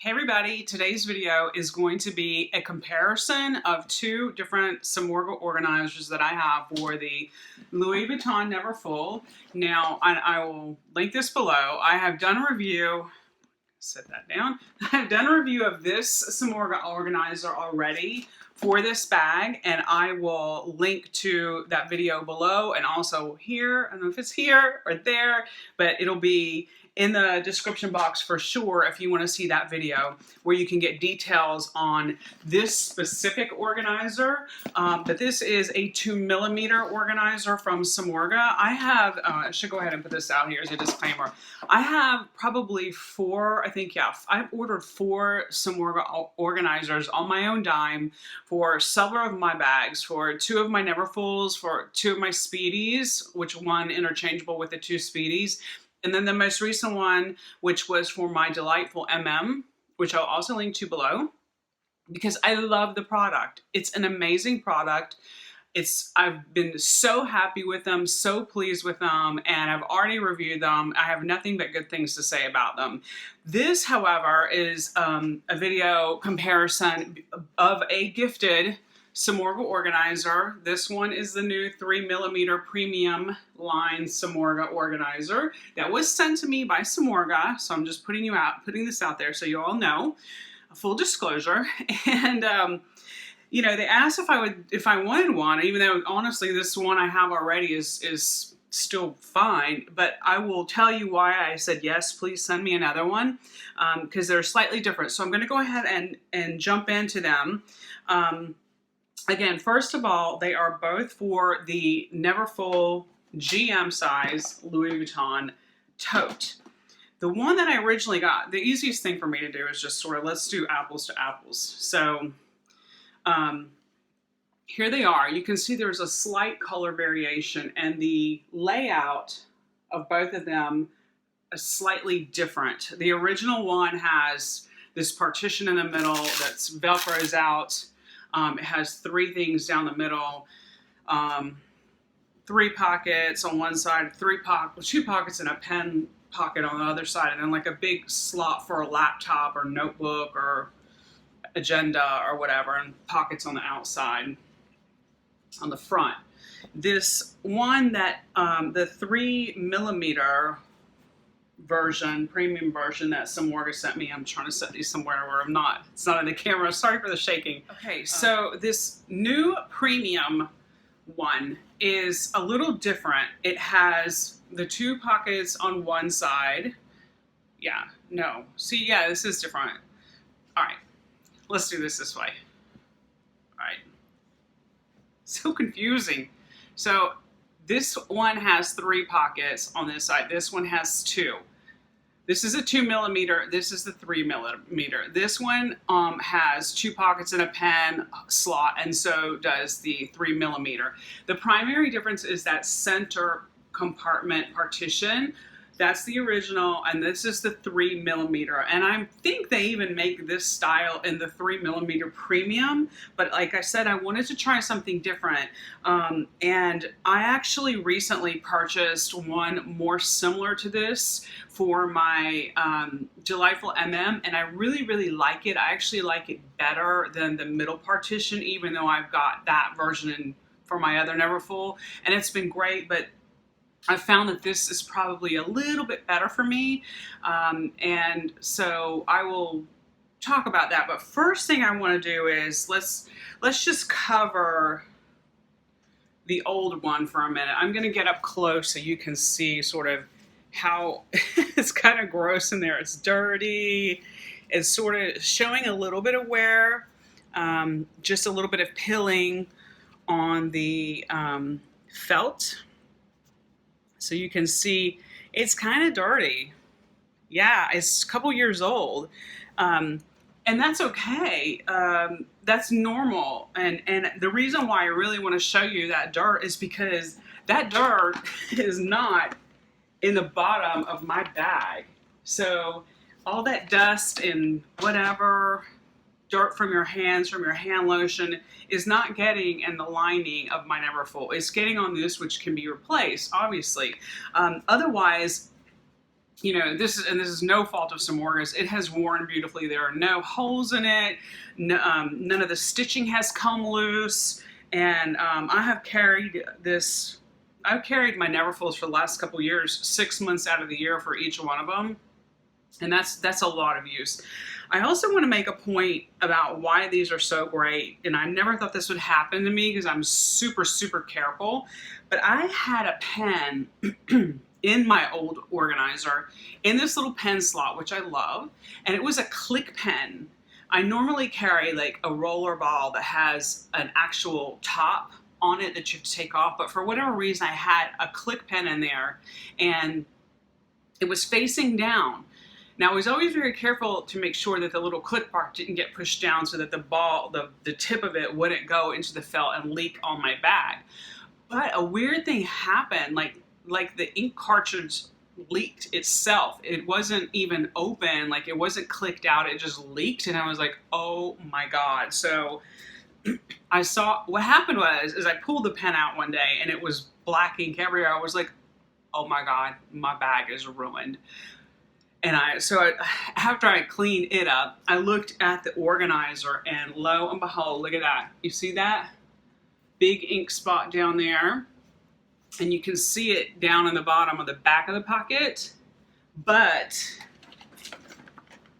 Hey everybody, today's video is going to be a comparison of two different Samorga organizers that I have for the Louis Vuitton Neverfull. Now, I will link this below. I have done a review, set that down. I have done a review of this Samorga organizer already for this bag, and I will link to that video below and also here. I don't know if it's here or there, but it'll be in the description box for sure if you want to see that video where you can get details on this specific organizer. But this is a 2mm organizer from Samorga. I should go ahead and put this out here as a disclaimer. I have probably I've ordered 4 Samorga organizers on my own dime for several of my bags, for 2 of my Neverfulls, for 2 of my Speedies, which one interchangeable with the 2 Speedies. And then the most recent one, which was for my Delightful which I'll also link to below, because I love the product. It's an amazing product. I've been so happy with them, so pleased with them, and I've already reviewed them. I have nothing but good things to say about them. This, however, is a video comparison of a gifted Samorga organizer. This one is the new 3mm premium line Samorga organizer that was sent to me by Samorga. So I'm just putting this out there so you all know. Full disclosure. And you know, they asked if I wanted one, even though honestly this one I have already is still fine, but I will tell you why I said yes, please send me another one, because they're slightly different. So I'm going to go ahead and jump into them. Again, first of all, they are both for the Neverfull GM size Louis Vuitton tote. The one that I originally got, the easiest thing for me to do is just sort of, let's do apples to apples. So here they are. You can see there's a slight color variation, and the layout of both of them is slightly different. The original one has this partition in the middle that's Velcros out. It has 3 things down the middle, 3 pockets on one side, 2 pockets and a pen pocket on the other side, and then like a big slot for a laptop or notebook or agenda or whatever, and pockets on the outside, on the front. This one that, the 3mm version, premium version that Samorga sent me. I'm trying to set these somewhere where it's not in the camera. Sorry for the shaking. Okay, so this new premium one is a little different. It has the 2 pockets on one side. This is different. All right, let's do this way. All right, so confusing. So this one has 3 pockets on this side. This one has 2. This is a 2mm. This is the 3mm. This one has 2 pockets and a pen slot, and so does the 3mm. The primary difference is that center compartment partition. That's the original, and this is the 3mm. And I think they even make this style in the 3mm premium, but like I said, I wanted to try something different. And I actually recently purchased one more similar to this for my Delightful and I really, really like it. I actually like it better than the middle partition, even though I've got that version for my other Neverfull, and it's been great, but I found that this is probably a little bit better for me, and so I will talk about that. But first thing I want to do is let's just cover the old one for a minute. I'm going to get up close so you can see sort of how it's kind of gross in there. It's dirty. It's sort of showing a little bit of wear, just a little bit of pilling on the felt. So you can see it's kind of dirty. Yeah, it's a couple years old. And that's okay. That's normal. And the reason why I really want to show you that dirt is because that dirt is not in the bottom of my bag. So all that dust and whatever, dirt from your hands, from your hand lotion, is not getting in the lining of my Neverfull. It's getting on this, which can be replaced, obviously. Otherwise, you know, this is no fault of Samorga's. It has worn beautifully. There are no holes in it. No, none of the stitching has come loose. And I have carried this. I've carried my Neverfulls for the last couple years, 6 months out of the year for each one of them, and that's a lot of use. I also want to make a point about why these are so great, and I never thought this would happen to me because I'm super careful, but I had a pen in my old organizer in this little pen slot, which I love, and it was a click pen. I normally carry like a roller ball that has an actual top on it that you have to take off, but for whatever reason I had a click pen in there and it was facing down. Now, I was always very careful to make sure that the little clip part didn't get pushed down so that the ball, the tip of it wouldn't go into the felt and leak on my bag. But a weird thing happened, like the ink cartridge leaked itself. It wasn't even open, like it wasn't clicked out, it just leaked, and I was like, oh my God. So I saw, what happened is I pulled the pen out one day and it was black ink everywhere. I was like, oh my God, my bag is ruined. And after I cleaned it up, I looked at the organizer and lo and behold, look at that. You see that? Big ink spot down there. And you can see it down in the bottom of the back of the pocket. But,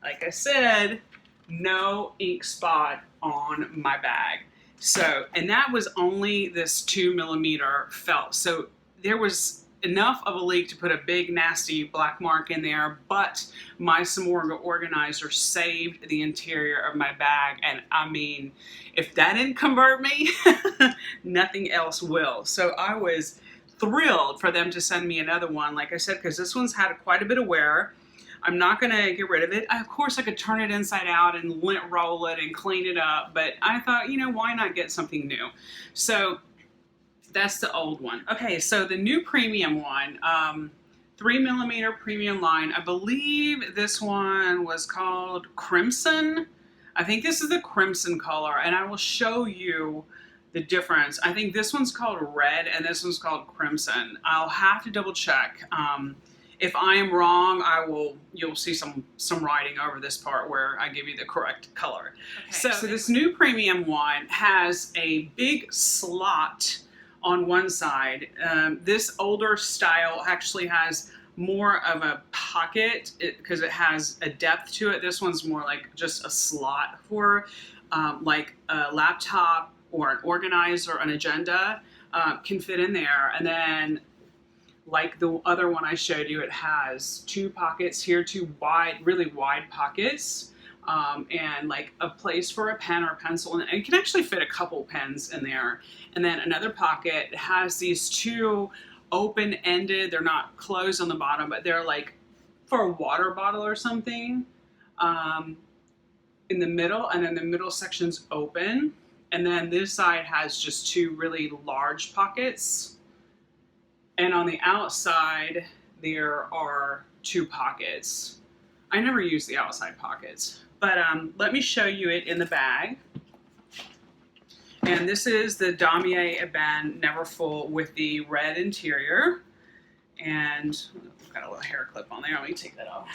like I said, no ink spot on my bag. So, and that was only this 2mm felt. So there was enough of a leak to put a big nasty black mark in there, but my Samorga organizer saved the interior of my bag, and I mean, if that didn't convert me, nothing else will. So I was thrilled for them to send me another one, like I said, because this one's had quite a bit of wear. I'm not going to get rid of it. Of course, I could turn it inside out and lint roll it and clean it up, but I thought, you know, why not get something new? So that's the old one. Okay, so the new premium one, 3mm premium line. I believe this one was called Crimson. I think this is the Crimson color, and I will show you the difference. I think this one's called Red, and this one's called Crimson. I'll have to double check. If I am wrong, you'll see some writing over this part where I give you the correct color. Okay, so this new premium one has a big slot on one side. This older style actually has more of a pocket because it has a depth to it. This one's more like just a slot for like a laptop or an organizer, an agenda can fit in there. And then like the other one I showed you, it has two pockets here, two really wide pockets. And like a place for a pen or a pencil, and it can actually fit a couple pens in there. And then another pocket has these two open-ended, they're not closed on the bottom, but they're like for a water bottle or something in the middle, and then the middle section's open. And then this side has just two really large pockets. And on the outside, there are two pockets. I never use the outside pockets. But let me show you it in the bag. And this is the Damier Ebene Neverfull with the red interior. And I've got a little hair clip on there. Let me take that off.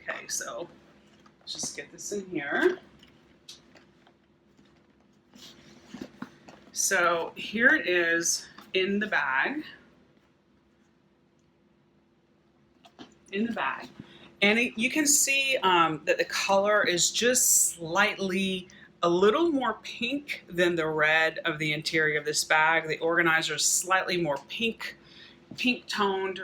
Okay, so let's just get this in here. So here it is in the bag. And you can see that the color is just slightly, a little more pink than the red of the interior of this bag. The organizer is slightly more pink toned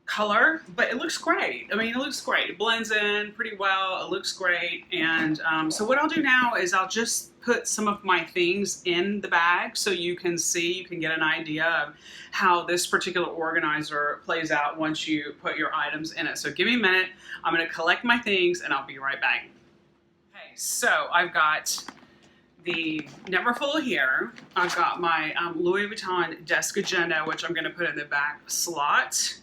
color, but it looks great. I mean, it looks great. It blends in pretty well. It looks great. And so what I'll do now is I'll just put some of my things in the bag so you can see, you can get an idea of how this particular organizer plays out once you put your items in it. So give me a minute. I'm going to collect my things and I'll be right back. Okay, so I've got the Neverfull here. I've got my Louis Vuitton desk agenda, which I'm going to put in the back slot.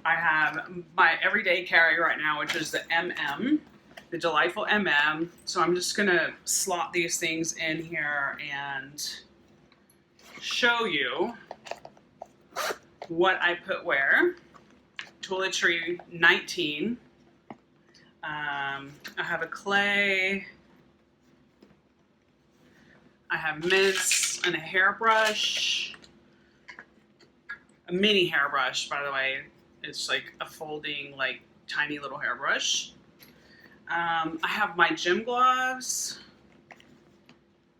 I have my everyday carry right now, which is the MM, the Delightful MM. So I'm just going to slot these things in here and show you what I put where. Toiletry 19. I have a clay. I have mints and a hairbrush. A mini hairbrush, by the way. It's like a folding, like tiny little hairbrush. I have my gym gloves.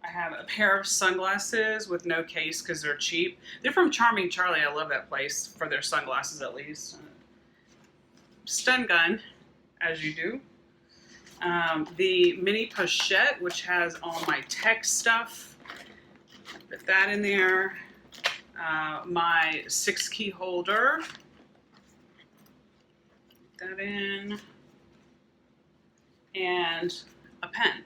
I have a pair of sunglasses with no case because they're cheap. They're from Charming Charlie. I love that place for their sunglasses at least. Stun gun, as you do. The mini pochette, which has all my tech stuff. Put that in there. My 6-key holder. Put that in. And a pen.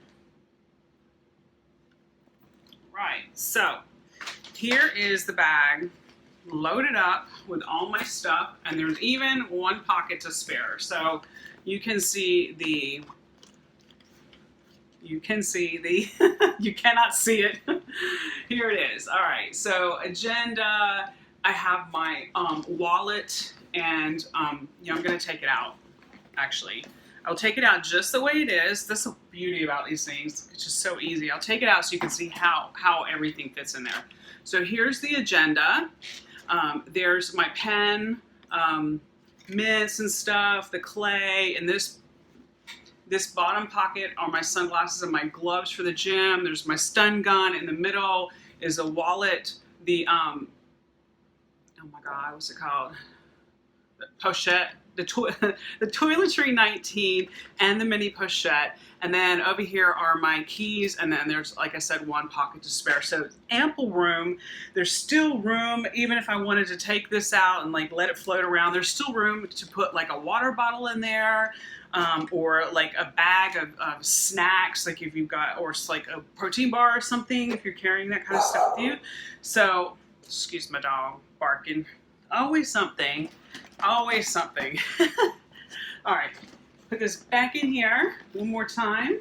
Right, so here is the bag loaded up with all my stuff, and there's even one pocket to spare. So you can see the, you cannot see it. Here it is. All right, so agenda, I have my wallet, and yeah, I'm gonna take it out, actually. I'll take it out just the way it is. That's the beauty about these things. It's just so easy. I'll take it out so you can see how everything fits in there. So here's the agenda. There's my pen, mints and stuff, the clay, and this bottom pocket are my sunglasses and my gloves for the gym. There's my stun gun. In the middle is a wallet. The, oh my God, what's it called? The pochette. The Toiletry 19 and the mini pochette. And then over here are my keys, and then there's, like I said, one pocket to spare. So ample room. There's still room, even if I wanted to take this out and like let it float around, there's still room to put like a water bottle in there, or like a bag of snacks, like if you've got, or like a protein bar or something, if you're carrying that kind of stuff with you. So, excuse my dog barking. Always something. Always something. All right, put this back in here one more time.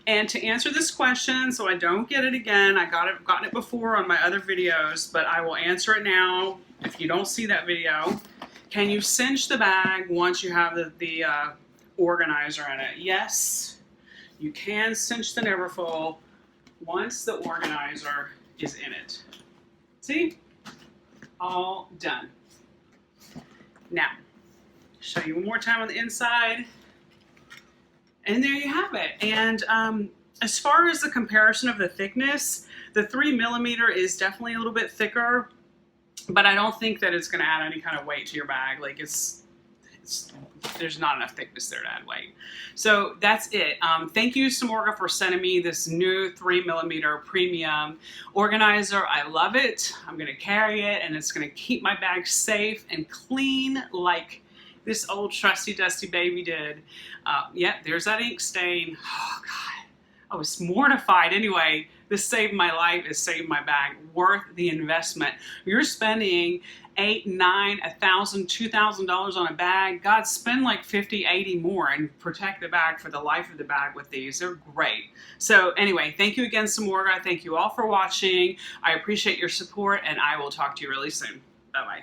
And to answer this question, so I don't get it again, I gotten it before on my other videos, but I will answer it now if you don't see that video. Can you cinch the bag once you have the organizer in it? Yes, you can cinch the Neverfull once the organizer is in it. See? All done. Now, show you one more time on the inside. And there you have it. And as far as the comparison of the thickness, the 3mm is definitely a little bit thicker, but I don't think that it's going to add any kind of weight to your bag. Like there's not enough thickness there to add weight. So that's it. Thank you, Samorga, for sending me this new 3mm premium organizer. I love it. I'm going to carry it, and it's going to keep my bag safe and clean like this old trusty dusty baby did. Yep, there's that ink stain. Oh, God. I was mortified. Anyway, this saved my life. It saved my bag. Worth the investment. You're spending $8, $9, $1,000, $2,000 on a bag. God, spend like 50, 80 more and protect the bag for the life of the bag with these. They're great. So anyway, thank you again, Samorga. Thank you all for watching. I appreciate your support, and I will talk to you really soon. Bye-bye.